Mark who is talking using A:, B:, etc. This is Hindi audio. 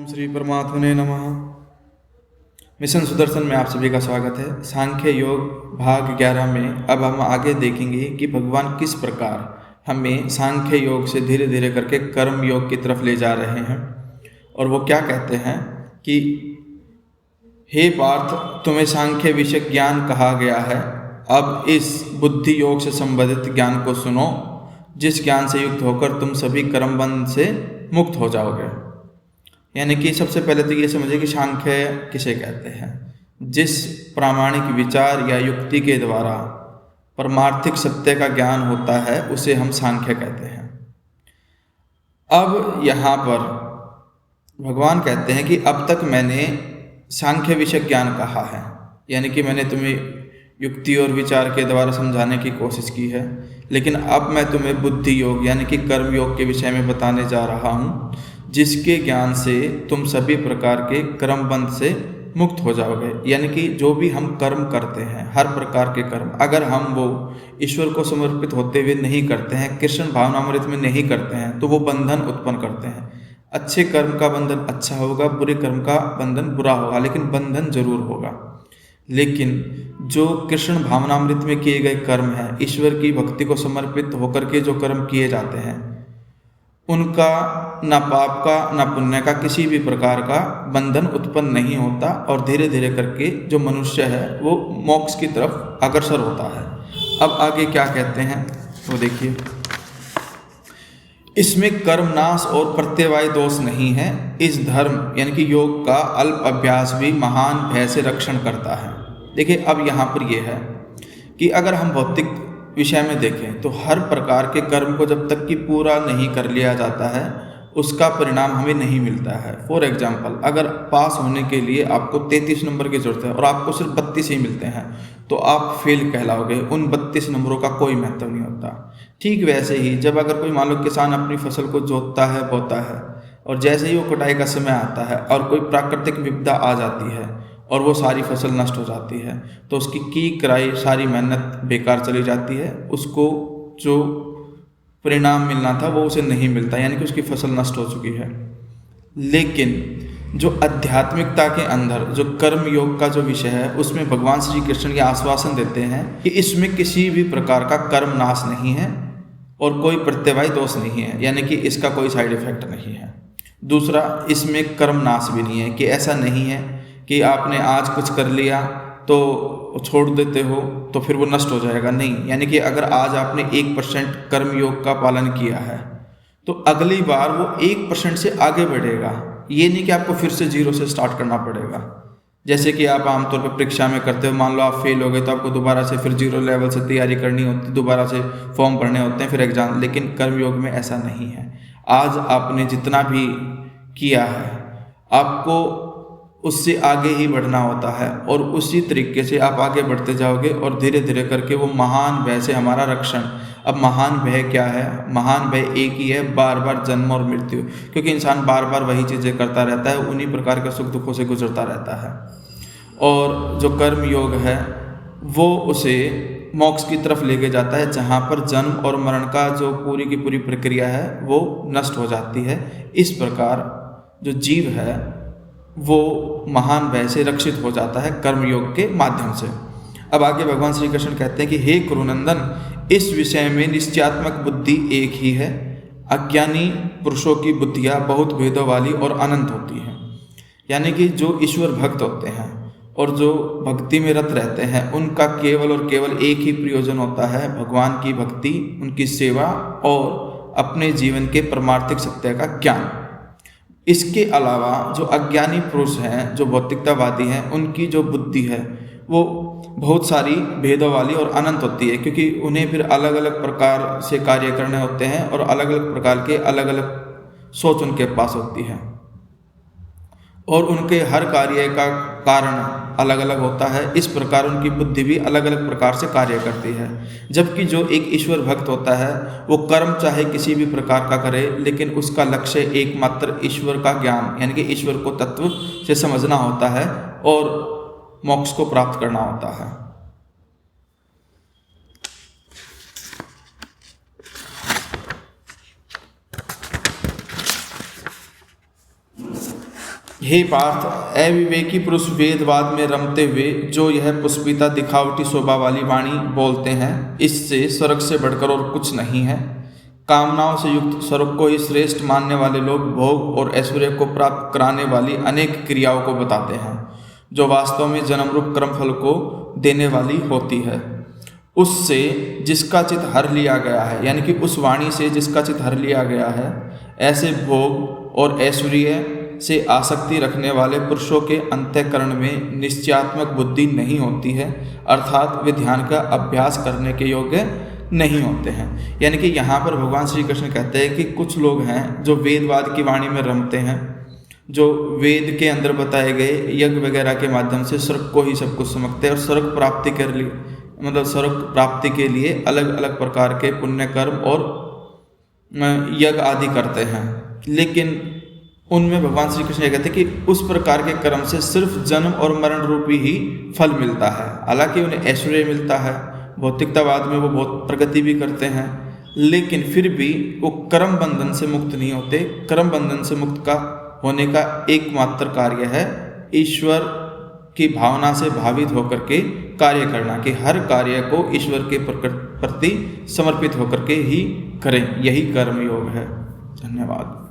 A: श्री परमात्मने नमः। मिशन सुदर्शन में आप सभी का स्वागत है। सांख्य योग भाग 11 में अब हम आगे देखेंगे कि भगवान किस प्रकार हमें सांख्य योग से धीरे धीरे करके कर्म योग की तरफ ले जा रहे हैं। और वो क्या कहते हैं कि हे पार्थ, तुम्हें सांख्य विषय ज्ञान कहा गया है। अब इस बुद्धि योग से संबंधित ज्ञान को सुनो, जिस ज्ञान से युक्त होकर तुम सभी कर्म बंध से मुक्त हो जाओगे। यानी कि सबसे पहले तो ये समझिए कि सांख्य किसे कहते हैं। जिस प्रामाणिक विचार या युक्ति के द्वारा परमार्थिक सत्य का ज्ञान होता है उसे हम सांख्य कहते हैं। अब यहाँ पर भगवान कहते हैं कि अब तक मैंने सांख्य विषय ज्ञान कहा है, यानी कि मैंने तुम्हें युक्ति और विचार के द्वारा समझाने की कोशिश की है, लेकिन अब मैं तुम्हें बुद्धि योग यानी कि कर्म योग के विषय में बताने जा रहा हूँ, जिसके ज्ञान से तुम सभी प्रकार के कर्म बंध से मुक्त हो जाओगे। यानी कि जो भी हम कर्म करते हैं, हर प्रकार के कर्म, अगर हम वो ईश्वर को समर्पित होते हुए नहीं करते हैं, कृष्ण भावनामृत में नहीं करते हैं, तो वो बंधन उत्पन्न करते हैं। अच्छे कर्म का बंधन अच्छा होगा, बुरे कर्म का बंधन बुरा होगा, लेकिन बंधन जरूर होगा। लेकिन जो कृष्ण भावनामृत में किए गए कर्म हैं, ईश्वर की भक्ति को समर्पित होकर के जो कर्म किए जाते हैं, उनका न पाप का न पुण्य का किसी भी प्रकार का बंधन उत्पन्न नहीं होता, और धीरे धीरे करके जो मनुष्य है वो मोक्ष की तरफ अग्रसर होता है। अब आगे क्या कहते हैं वो देखिए। इसमें कर्मनाश और प्रत्यवाय दोष नहीं है। इस धर्म यानी कि योग का अल्प अभ्यास भी महान भय से रक्षण करता है। देखिए, अब यहाँ पर यह है कि अगर हम भौतिक विषय में देखें तो हर प्रकार के कर्म को जब तक कि पूरा नहीं कर लिया जाता है उसका परिणाम हमें नहीं मिलता है। फॉर एग्जाम्पल, अगर पास होने के लिए आपको 33 नंबर की जरूरत है और आपको सिर्फ 32 ही मिलते हैं तो आप फेल कहलाओगे। उन 32 नंबरों का कोई महत्व नहीं होता। ठीक वैसे ही जब अगर कोई मान लो किसान अपनी फसल को जोतता है, बोता है, और जैसे ही वो कटाई का समय आता है और कोई प्राकृतिक विपदा आ जाती है और वो सारी फसल नष्ट हो जाती है, तो उसकी की कराई सारी मेहनत बेकार चली जाती है। उसको जो परिणाम मिलना था वो उसे नहीं मिलता, यानी कि उसकी फसल नष्ट हो चुकी है। लेकिन जो आध्यात्मिकता के अंदर जो कर्म योग का जो विषय है उसमें भगवान श्री कृष्ण ये आश्वासन देते हैं कि इसमें किसी भी प्रकार का कर्म नाश नहीं है और कोई प्रत्यवाय दोष नहीं है, यानी कि इसका कोई साइड इफेक्ट नहीं है। दूसरा, इसमें कर्म नाश भी नहीं है, कि ऐसा नहीं है कि आपने आज कुछ कर लिया तो छोड़ देते हो तो फिर वो नष्ट हो जाएगा। नहीं, यानी कि अगर आज आपने 1% कर्म योग का पालन किया है तो अगली बार वो 1% से आगे बढ़ेगा। ये नहीं कि आपको फिर से 0 से स्टार्ट करना पड़ेगा। जैसे कि आप आमतौर पर परीक्षा में करते हो, मान लो आप फेल हो गए तो आपको दोबारा से फिर 0 लेवल से तैयारी करनी होती है, दोबारा से फॉर्म भरने होते हैं, फिर एग्जाम। लेकिन कर्म योग में ऐसा नहीं है। आज आपने जितना भी किया है आपको उससे आगे ही बढ़ना होता है, और उसी तरीके से आप आगे बढ़ते जाओगे और धीरे धीरे करके वो महान भय से हमारा रक्षण। अब महान भय क्या है? महान भय एक ही है, बार बार जन्म और मृत्यु। क्योंकि इंसान बार बार वही चीज़ें करता रहता है, उन्हीं प्रकार के सुख दुखों से गुजरता रहता है। और जो कर्म योग है वो उसे मोक्ष की तरफ लेके जाता है, जहाँ पर जन्म और मरण का जो पूरी की पूरी प्रक्रिया है वो नष्ट हो जाती है। इस प्रकार जो जीव है वो महान भय से रक्षित हो जाता है कर्म योग के माध्यम से। अब आगे भगवान श्री कृष्ण कहते हैं कि हे कुरुनंदन, इस विषय में निश्चयात्मक बुद्धि एक ही है। अज्ञानी पुरुषों की बुद्धियाँ बहुत भेदों वाली और अनंत होती हैं। यानी कि जो ईश्वर भक्त होते हैं और जो भक्ति में रत रहते हैं उनका केवल और केवल एक ही प्रयोजन होता है, भगवान की भक्ति, उनकी सेवा और अपने जीवन के परमार्थिक सत्य का ज्ञान। इसके अलावा जो अज्ञानी पुरुष हैं, जो भौतिकतावादी हैं, उनकी जो बुद्धि है वो बहुत सारी भेदों वाली और अनंत होती है, क्योंकि उन्हें फिर अलग अलग प्रकार से कार्य करने होते हैं और अलग अलग प्रकार के अलग अलग सोच उनके पास होती है, और उनके हर कार्य का कारण अलग अलग होता है। इस प्रकार उनकी बुद्धि भी अलग अलग प्रकार से कार्य करती है। जबकि जो एक ईश्वर भक्त होता है वो कर्म चाहे किसी भी प्रकार का करे, लेकिन उसका लक्ष्य एकमात्र ईश्वर का ज्ञान यानी कि ईश्वर को तत्व से समझना होता है और मोक्ष को प्राप्त करना होता है। हे पार्थ, अविवेकी पुरुष वेदवाद में रमते हुए जो यह पुष्पिता दिखावटी शोभा वाली वाणी बोलते हैं, इससे स्वर्ग से बढ़कर और कुछ नहीं है। कामनाओं से युक्त स्वर्ग को ही श्रेष्ठ मानने वाले लोग भोग और ऐश्वर्य को प्राप्त कराने वाली अनेक क्रियाओं को बताते हैं, जो वास्तव में जन्म रूप कर्मफल को देने वाली होती है। उससे जिसका चित हर लिया गया है, यानी कि उस वाणी से जिसका चित हर लिया गया है, ऐसे भोग और ऐश्वर्य से आसक्ति रखने वाले पुरुषों के अंतःकरण में निश्चयात्मक बुद्धि नहीं होती है, अर्थात वे ध्यान का अभ्यास करने के योग्य नहीं होते हैं। यानी कि यहाँ पर भगवान श्री कृष्ण कहते हैं कि कुछ लोग हैं जो वेदवाद की वाणी में रमते हैं, जो वेद के अंदर बताए गए यज्ञ वगैरह के माध्यम से स्वर्ग को ही सब कुछ समझते हैं और स्वर्ग प्राप्ति के लिए, मतलब स्वर्ग प्राप्ति के लिए अलग अलग प्रकार के पुण्य कर्म और यज्ञ आदि करते हैं। लेकिन उनमें भगवान श्री कृष्ण कहते हैं कि उस प्रकार के कर्म से सिर्फ जन्म और मरण रूपी ही फल मिलता है। हालांकि उन्हें ऐश्वर्य मिलता है, भौतिकतावाद में वो बहुत प्रगति भी करते हैं, लेकिन फिर भी वो कर्म बंधन से मुक्त नहीं होते। कर्म बंधन से मुक्त का होने का एकमात्र कार्य है ईश्वर की भावना से भावित होकर के कार्य करना, कि हर कार्य को ईश्वर के प्रति समर्पित होकर के ही करें। यही कर्म योग है। धन्यवाद।